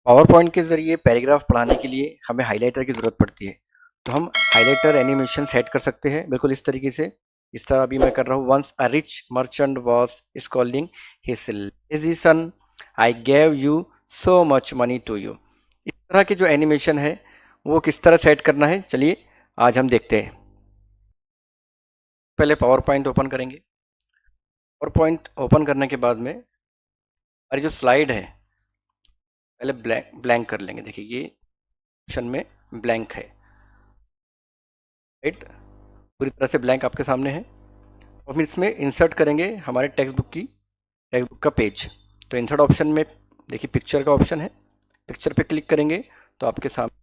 Power point के ज़रिए paragraph पढ़ाने के लिए हमें हाइलाइटर की ज़रूरत पड़ती है। तो हम हाइलाइटर एनिमेशन सेट कर सकते हैं बिल्कुल इस तरीके से। इस तरह अभी मैं कर रहा हूँ। Once a rich merchant was scolding his lazy son, I gave you so much money to you. इस तरह की जो एनिमेशन है वो किस तरह सेट करना है, चलिए आज हम देखते हैं। पहले पावर पॉइंट ओपन करेंगे। पावर पॉइंट ओपन करने के बाद में हमारी जो स्लाइड है पहले ब्लैंक कर लेंगे। देखिए ये ऑप्शन में ब्लैंक है, राइट, पूरी तरह से ब्लैंक आपके सामने है। और फिर इसमें इंसर्ट करेंगे हमारे टेक्स्ट बुक का पेज। तो इंसर्ट ऑप्शन में देखिए पिक्चर का ऑप्शन है, पिक्चर पे क्लिक करेंगे तो आपके सामने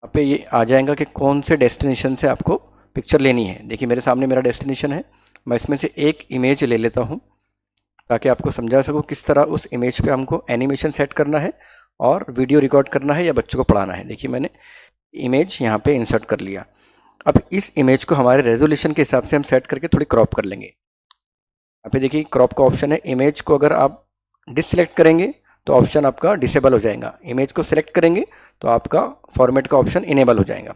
यहाँ पे ये आ जाएगा कि कौन से डेस्टिनेशन से आपको पिक्चर लेनी है। देखिए मेरे सामने मेरा डेस्टिनेशन है, मैं इसमें से एक इमेज ले लेता हूँ ताकि आपको समझा सकूँ किस तरह उस इमेज पे हमको एनिमेशन सेट करना है और वीडियो रिकॉर्ड करना है या बच्चों को पढ़ाना है। देखिए मैंने इमेज यहाँ पे इंसर्ट कर लिया। अब इस इमेज को हमारे रेजोल्यूशन के हिसाब से हम सेट करके थोड़ी क्रॉप कर लेंगे। यहाँ पे देखिए क्रॉप का ऑप्शन है। इमेज को अगर आप डिससेलेक्ट करेंगे तो ऑप्शन आपका डिसेबल हो जाएगा, इमेज को सिलेक्ट करेंगे तो आपका फॉर्मेट का ऑप्शन इनेबल हो जाएगा।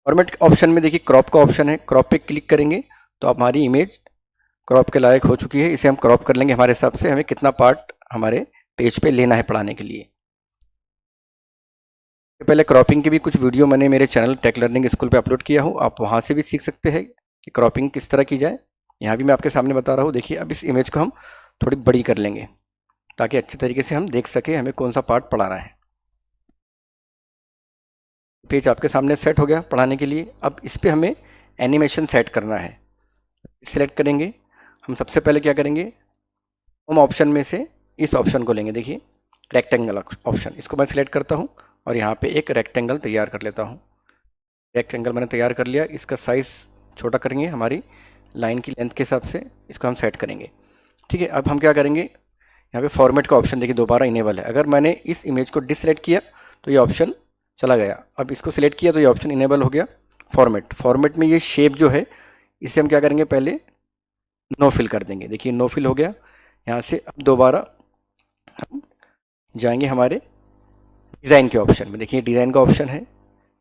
फॉर्मेट ऑप्शन में देखिए क्रॉप का ऑप्शन है, क्रॉप पे क्लिक करेंगे तो हमारी इमेज क्रॉप के लायक हो चुकी है। इसे हम क्रॉप कर लेंगे हमारे हिसाब से, हमें कितना पार्ट हमारे पेज पे लेना है पढ़ाने के लिए। पहले क्रॉपिंग की भी कुछ वीडियो मैंने मेरे चैनल टेक लर्निंग स्कूल पे अपलोड किया हूँ, आप वहाँ से भी सीख सकते हैं कि क्रॉपिंग किस तरह की जाए। यहाँ भी मैं आपके सामने बता रहा हूँ। देखिए अब इस इमेज को हम थोड़ी बड़ी कर लेंगे ताकि अच्छे तरीके से हम देख सके हमें कौन सा पार्ट पढ़ाना है। पेज आपके सामने सेट हो गया पढ़ाने के लिए। अब इस पर हमें एनिमेशन सेट करना है। सिलेक्ट करेंगे, हम सबसे पहले क्या करेंगे, होम ऑप्शन में से इस ऑप्शन को लेंगे। देखिए रेक्टेंगल ऑप्शन, इसको मैं सिलेक्ट करता हूँ और यहाँ पे एक रेक्टेंगल तैयार कर लेता हूँ। रेक्टेंगल मैंने तैयार कर लिया। इसका साइज़ छोटा करेंगे हमारी लाइन की लेंथ के हिसाब से, इसको हम सेट करेंगे। ठीक है, अब हम क्या करेंगे, यहाँ पे फॉर्मेट का ऑप्शन देखिए दोबारा इनेबल है। अगर मैंने इस इमेज को डिससेलेक्ट किया तो ये ऑप्शन चला गया, अब इसको सिलेक्ट किया तो ये ऑप्शन इनेबल हो गया। फॉर्मेट में ये शेप जो है इसे हम क्या करेंगे, पहले नो फिल कर देंगे। देखिए नो फिल हो गया। यहाँ से अब दोबारा हम जाएंगे हमारे डिज़ाइन के ऑप्शन में। देखिए डिज़ाइन का ऑप्शन है,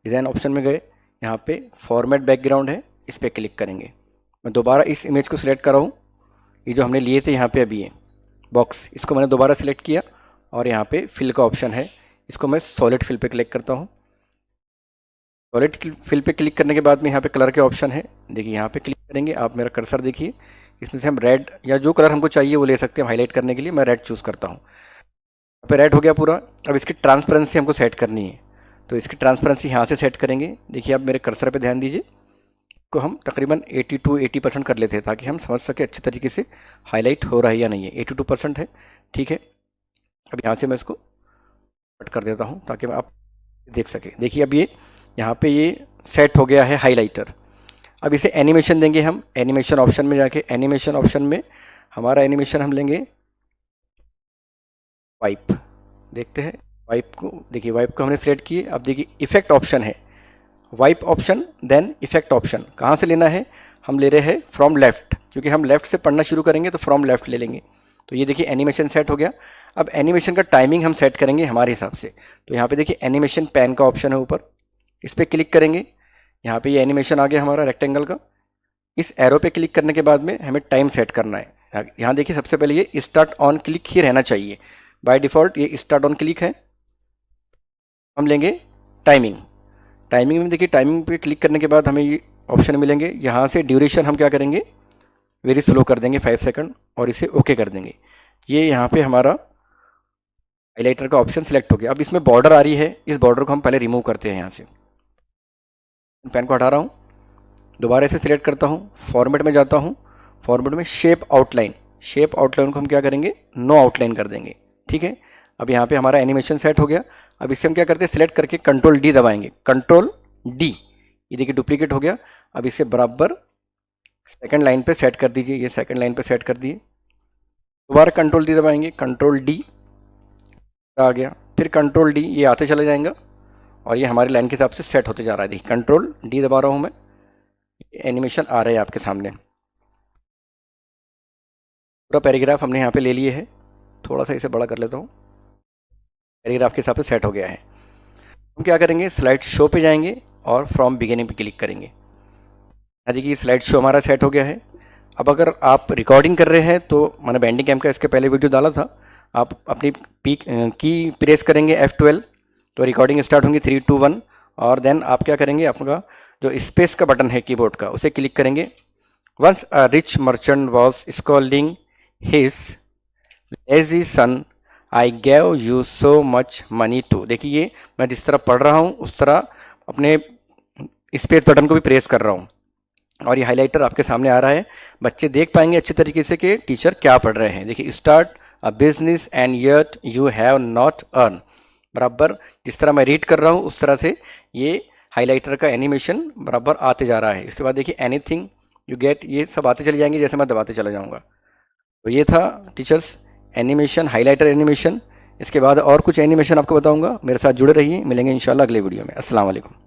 डिज़ाइन ऑप्शन में गए, यहाँ पे फॉर्मेट बैकग्राउंड है, इस पर क्लिक करेंगे। मैं दोबारा इस इमेज को सिलेक्ट कर रहा हूँ, ये जो हमने लिए थे यहाँ पे अभी ये बॉक्स, इसको मैंने दोबारा सिलेक्ट किया और यहाँ पे फिल का ऑप्शन है, इसको मैं सॉलिड फिल पे क्लिक करता हूँ। सॉलिड फिल पे क्लिक करने के बाद में यहाँ पे कलर के ऑप्शन है। देखिए यहाँ पे क्लिक करेंगे, आप मेरा कर्सर देखिए, इसमें से हम रेड या जो कलर हमको चाहिए वो ले सकते हैं। हाईलाइट करने के लिए मैं रेड चूज़ करता हूँ। यहाँ पे रेड हो गया पूरा। अब इसकी ट्रांसपेरेंसी हमको सेट करनी है, तो इसकी ट्रांसपेरेंसी यहाँ से सेट करेंगे। देखिए आप मेरे कर्सर पे ध्यान दीजिए, को हम तकरीबन 80% कर लेते हैं ताकि हम समझ सके अच्छे तरीके से हाईलाइट हो रहा है या नहीं है। 82% है, ठीक है। अब यहाँ से मैं इसको कट कर देता हूँ ताकि आप देख सकें। देखिए अब ये यहाँ पे ये सेट हो गया है हाईलाइटर। अब इसे एनिमेशन देंगे हम। एनिमेशन ऑप्शन में जाके एनिमेशन ऑप्शन में हमारा एनिमेशन हम लेंगे वाइप। देखते हैं वाइप को, देखिए वाइप को हमने सेलेक्ट किए। अब देखिए इफेक्ट ऑप्शन है, wipe option then effect option. कहाँ से लेना है, हम ले रहे हैं फ्रॉम लेफ्ट, क्योंकि हम लेफ्ट से पढ़ना शुरू करेंगे तो फ्रॉम लेफ्ट ले लेंगे। तो ये देखिए एनिमेशन सेट हो गया। अब एनिमेशन का टाइमिंग हम सेट करेंगे हमारे हिसाब से। तो यहाँ पे देखिए एनिमेशन पैन का ऑप्शन है ऊपर, इस पर क्लिक करेंगे। यहाँ पे ये एनिमेशन आ गया हमारा रेक्टेंगल का। इस एरो पे क्लिक करने के बाद में हमें टाइम सेट करना है। यहाँ देखिए सबसे पहले ये स्टार्ट ऑन क्लिक ही रहना चाहिए, बाय डिफ़ॉल्ट ये स्टार्ट ऑन क्लिक है। हम लेंगे टाइमिंग। टाइमिंग में देखिए टाइमिंग पे क्लिक करने के बाद हमें ये ऑप्शन मिलेंगे। यहाँ से ड्यूरेशन हम क्या करेंगे, वेरी स्लो कर देंगे 5 सेकंड और इसे ओके कर देंगे। ये यहाँ पे हमारा हाईलाइटर का ऑप्शन सेलेक्ट हो गया। अब इसमें बॉर्डर आ रही है, इस बॉर्डर को हम पहले रिमूव करते हैं। यहाँ से पेन को हटा रहा हूँ, दोबारा इसे सिलेक्ट करता हूँ, फॉर्मेट में जाता हूँ, फॉर्मेट में शेप आउटलाइन, शेप आउटलाइन को हम क्या करेंगे, नो आउटलाइन कर देंगे। ठीक है, अब यहाँ पे हमारा एनिमेशन सेट हो गया। अब इसे हम क्या करते हैं, सिलेक्ट करके कंट्रोल डी दबाएंगे, कंट्रोल डी, ये देखिए डुप्लीकेट हो गया। अब इसे बराबर सेकंड लाइन पे सेट कर दीजिए, ये सेकंड लाइन पे सेट कर दिए। दोबारा कंट्रोल डी दबाएंगे, कंट्रोल डी आ गया, फिर कंट्रोल डी, ये आते चले जाएंगे और ये हमारी लाइन के हिसाब से सेट होते जा रहा है। देखिए कंट्रोल डी दबा रहा हूँ मैं, एनिमेशन आ रहा है आपके सामने। पूरा पैराग्राफ हमने यहाँ पे ले लिए है, थोड़ा सा इसे बड़ा कर लेता हूँ। पैराग्राफ के हिसाब से सेट हो गया है। हम क्या करेंगे, स्लाइड शो पे जाएंगे और फ्रॉम बिगिनिंग पे क्लिक करेंगे। देखिए स्लाइड शो हमारा सेट हो गया है। अब अगर आप रिकॉर्डिंग कर रहे हैं तो मैंने बैंडिंग कैम का इसके पहले वीडियो डाला था, आप अपनी की प्रेस करेंगे F12 तो रिकॉर्डिंग स्टार्ट होंगी 3 2 1, और देन आप क्या करेंगे, आपका जो स्पेस का बटन है कीबोर्ड का उसे क्लिक करेंगे। Once a rich merchant was scolding his lazy son I gave you so much money to. देखिए मैं जिस तरह पढ़ रहा हूँ उस तरह अपने स्पेस बटन को भी प्रेस कर रहा हूँ और ये हाइलाइटर आपके सामने आ रहा है। बच्चे देख पाएंगे अच्छे तरीके से कि टीचर क्या पढ़ रहे हैं। देखिए start a business and yet you have not earn, बराबर जिस तरह मैं रीड कर रहा हूँ उस तरह से ये हाइलाइटर का एनिमेशन बराबर आते जा रहा है। इसके बाद देखिए एनीथिंग यू गेट, ये सब आते चले जाएंगे जैसे मैं दबाते चला जाऊँगा। तो ये था टीचर्स एनिमेशन, हाइलाइटर एनिमेशन। इसके बाद और कुछ एनिमेशन आपको बताऊँगा, मेरे साथ जुड़े रहिए, मिलेंगे इंशाल्लाह अगले वीडियो में। अस्सलाम वालेकुम।